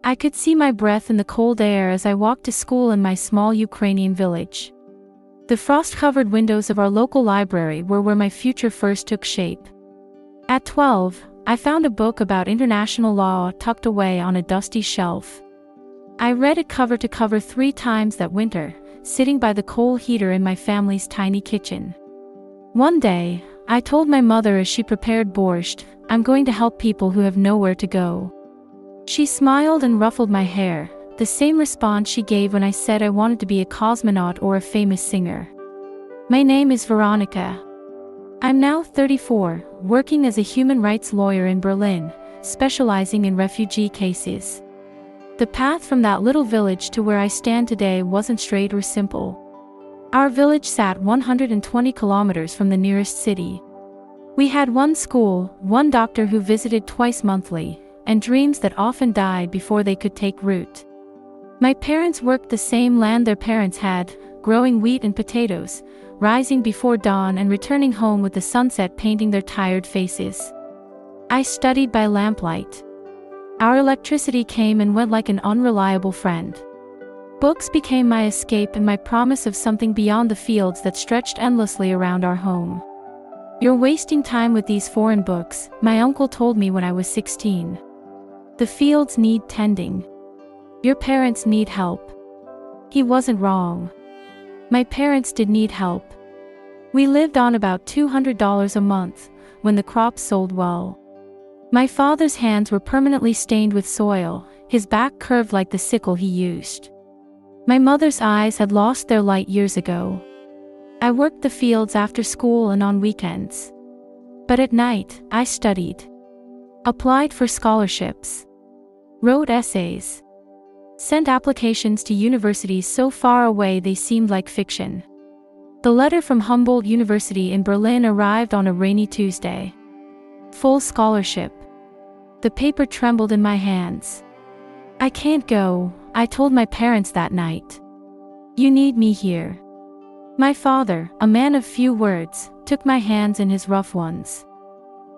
I could see my breath in the cold air as I walked to school in my small Ukrainian village. The frost-covered windows of our local library were where my future first took shape. At 12, I found a book about international law tucked away on a dusty shelf. I read it cover to cover 3 times that winter, sitting by the coal heater in my family's tiny kitchen. One day, I told my mother as she prepared borscht, "I'm going to help people who have nowhere to go." She smiled and ruffled my hair, the same response she gave when I said I wanted to be a cosmonaut or a famous singer. My name is Veronika. I'm now 34, working as a human rights lawyer in Berlin, specializing in refugee cases. The path from that little village to where I stand today wasn't straight or simple. Our village sat 120 kilometers from the nearest city. We had one school, one doctor who visited twice monthly, and dreams that often died before they could take root. My parents worked the same land their parents had, growing wheat and potatoes, rising before dawn and returning home with the sunset painting their tired faces. I studied by lamplight. Our electricity came and went like an unreliable friend. Books became my escape and my promise of something beyond the fields that stretched endlessly around our home. "You're wasting time with these foreign books," my uncle told me when I was 16. "The fields need tending. Your parents need help." He wasn't wrong. My parents did need help. We lived on about $200 a month, when the crops sold well. My father's hands were permanently stained with soil, his back curved like the sickle he used. My mother's eyes had lost their light years ago. I worked the fields after school and on weekends. But at night, I studied. Applied for scholarships. Wrote essays. Sent applications to universities so far away they seemed like fiction. The letter from Humboldt University in Berlin arrived on a rainy Tuesday. Full scholarship. The paper trembled in my hands. "I can't go," I told my parents that night. "You need me here." My father, a man of few words, took my hands in his rough ones.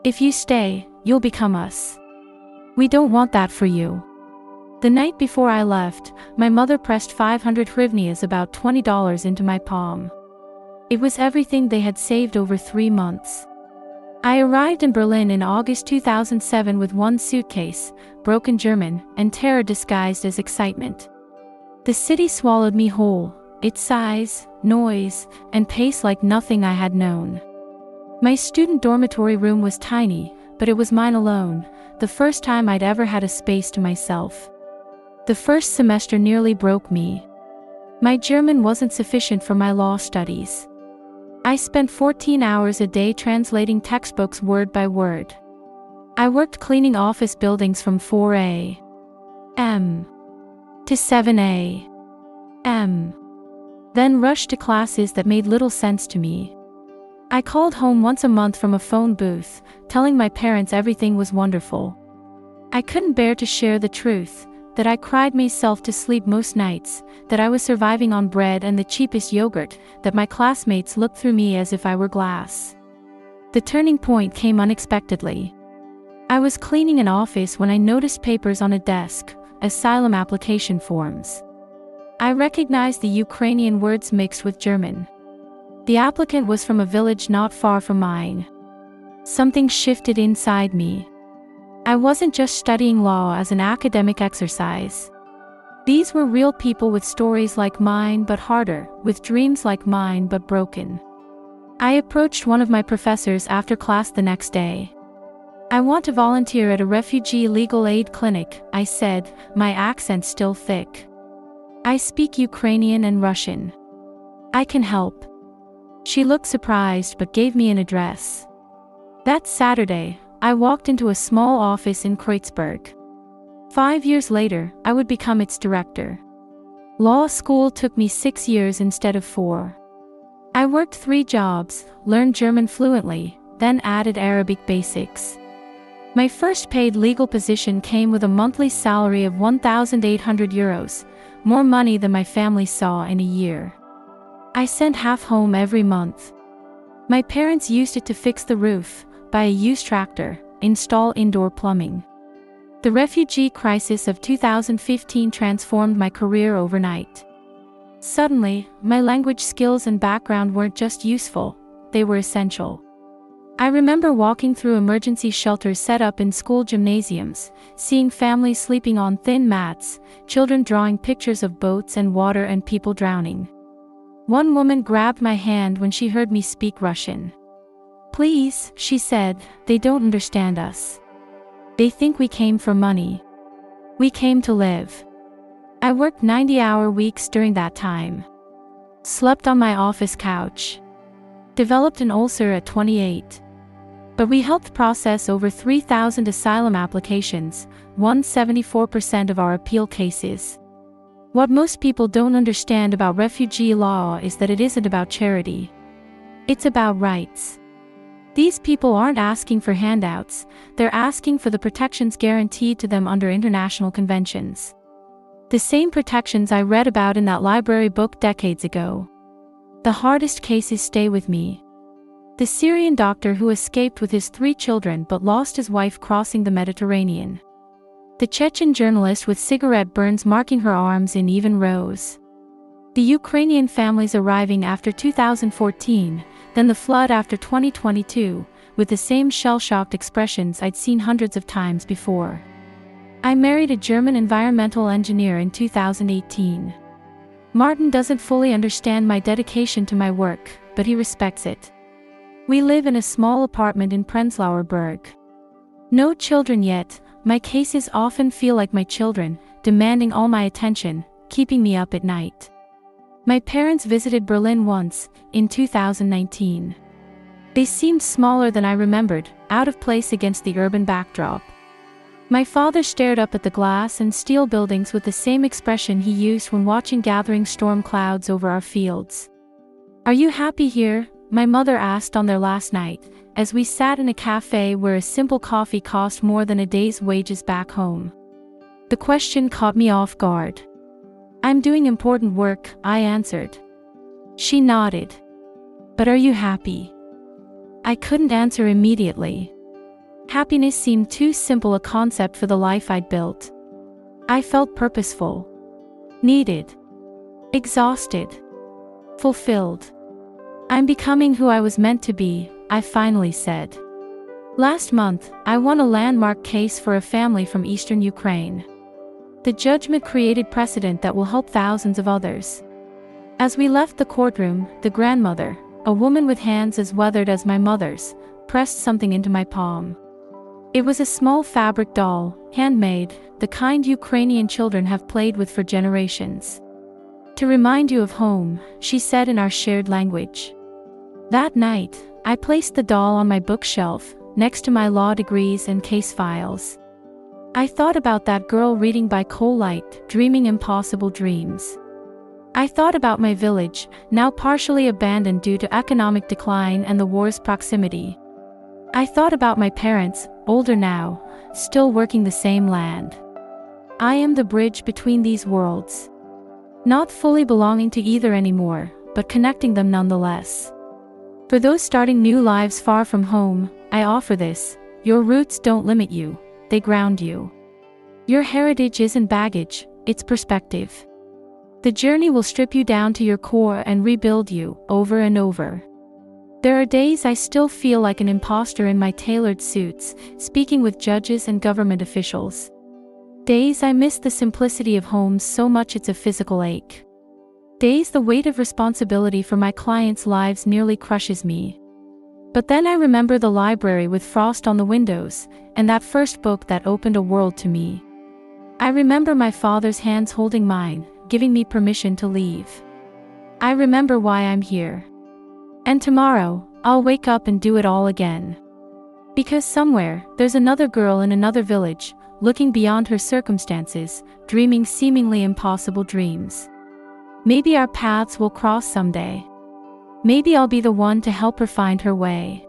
"If you stay, you'll become us. We don't want that for you." The night before I left, my mother pressed 500 hryvnias, about $20, into my palm. It was everything they had saved over 3 months. I arrived in Berlin in August 2007 with one suitcase, broken German, and terror disguised as excitement. The city swallowed me whole, its size, noise, and pace like nothing I had known. My student dormitory room was tiny, but it was mine alone, the first time I'd ever had a space to myself. The first semester nearly broke me. My German wasn't sufficient for my law studies. I spent 14 hours a day translating textbooks word by word. I worked cleaning office buildings from 4 a.m. to 7 a.m. Then rushed to classes that made little sense to me. I called home once a month from a phone booth, telling my parents everything was wonderful. I couldn't bear to share the truth, that I cried myself to sleep most nights, that I was surviving on bread and the cheapest yogurt, that my classmates looked through me as if I were glass. The turning point came unexpectedly. I was cleaning an office when I noticed papers on a desk, asylum application forms. I recognized the Ukrainian words mixed with German. The applicant was from a village not far from mine. Something shifted inside me. I wasn't just studying law as an academic exercise. These were real people with stories like mine but harder, with dreams like mine but broken. I approached one of my professors after class the next day. "I want to volunteer at a refugee legal aid clinic," I said, my accent still thick. "I speak Ukrainian and Russian. I can help." She looked surprised but gave me an address. That Saturday, I walked into a small office in Kreuzberg. 5 years later, I would become its director. Law school took me 6 years instead of 4. I worked 3 jobs, learned German fluently, then added Arabic basics. My first paid legal position came with a monthly salary of €1,800, more money than my family saw in a year. I sent half home every month. My parents used it to fix the roof, buy a used tractor, install indoor plumbing. The refugee crisis of 2015 transformed my career overnight. Suddenly, my language skills and background weren't just useful, they were essential. I remember walking through emergency shelters set up in school gymnasiums, seeing families sleeping on thin mats, children drawing pictures of boats and water and people drowning. One woman grabbed my hand when she heard me speak Russian. "Please," she said, "they don't understand us. They think we came for money. We came to live." I worked 90-hour weeks during that time. Slept on my office couch. Developed an ulcer at 28. But we helped process over 3,000 asylum applications, won 74% of our appeal cases. What most people don't understand about refugee law is that it isn't about charity. It's about rights. These people aren't asking for handouts, they're asking for the protections guaranteed to them under international conventions. The same protections I read about in that library book decades ago. The hardest cases stay with me. The Syrian doctor who escaped with his 3 children but lost his wife crossing the Mediterranean. The Chechen journalist with cigarette burns marking her arms in even rows. The Ukrainian families arriving after 2014, then the flood after 2022, with the same shell-shocked expressions I'd seen hundreds of times before. I married a German environmental engineer in 2018. Martin doesn't fully understand my dedication to my work, but he respects it. We live in a small apartment in Prenzlauer Berg. No children yet, my cases often feel like my children, demanding all my attention, keeping me up at night. My parents visited Berlin once, in 2019. They seemed smaller than I remembered, out of place against the urban backdrop. My father stared up at the glass and steel buildings with the same expression he used when watching gathering storm clouds over our fields. "Are you happy here?" my mother asked on their last night, as we sat in a cafe where a simple coffee cost more than a day's wages back home. The question caught me off guard. "I'm doing important work," I answered. She nodded. "But are you happy?" I couldn't answer immediately. Happiness seemed too simple a concept for the life I'd built. I felt purposeful. Needed. Exhausted. Fulfilled. "I'm becoming who I was meant to be," I finally said. Last month, I won a landmark case for a family from eastern Ukraine. The judgment created precedent that will help thousands of others. As we left the courtroom, the grandmother, a woman with hands as weathered as my mother's, pressed something into my palm. It was a small fabric doll, handmade, the kind Ukrainian children have played with for generations. "To remind you of home," she said in our shared language. That night, I placed the doll on my bookshelf, next to my law degrees and case files. I thought about that girl reading by coal light, dreaming impossible dreams. I thought about my village, now partially abandoned due to economic decline and the war's proximity. I thought about my parents, older now, still working the same land. I am the bridge between these worlds. Not fully belonging to either anymore, but connecting them nonetheless. For those starting new lives far from home, I offer this: your roots don't limit you, they ground you. Your heritage isn't baggage, it's perspective. The journey will strip you down to your core and rebuild you, over and over. There are days I still feel like an imposter in my tailored suits, speaking with judges and government officials. Days I miss the simplicity of home so much it's a physical ache. Days the weight of responsibility for my clients' lives nearly crushes me. But then I remember the library with frost on the windows, and that first book that opened a world to me. I remember my father's hands holding mine, giving me permission to leave. I remember why I'm here. And tomorrow, I'll wake up and do it all again. Because somewhere, there's another girl in another village, looking beyond her circumstances, dreaming seemingly impossible dreams. Maybe our paths will cross someday. Maybe I'll be the one to help her find her way.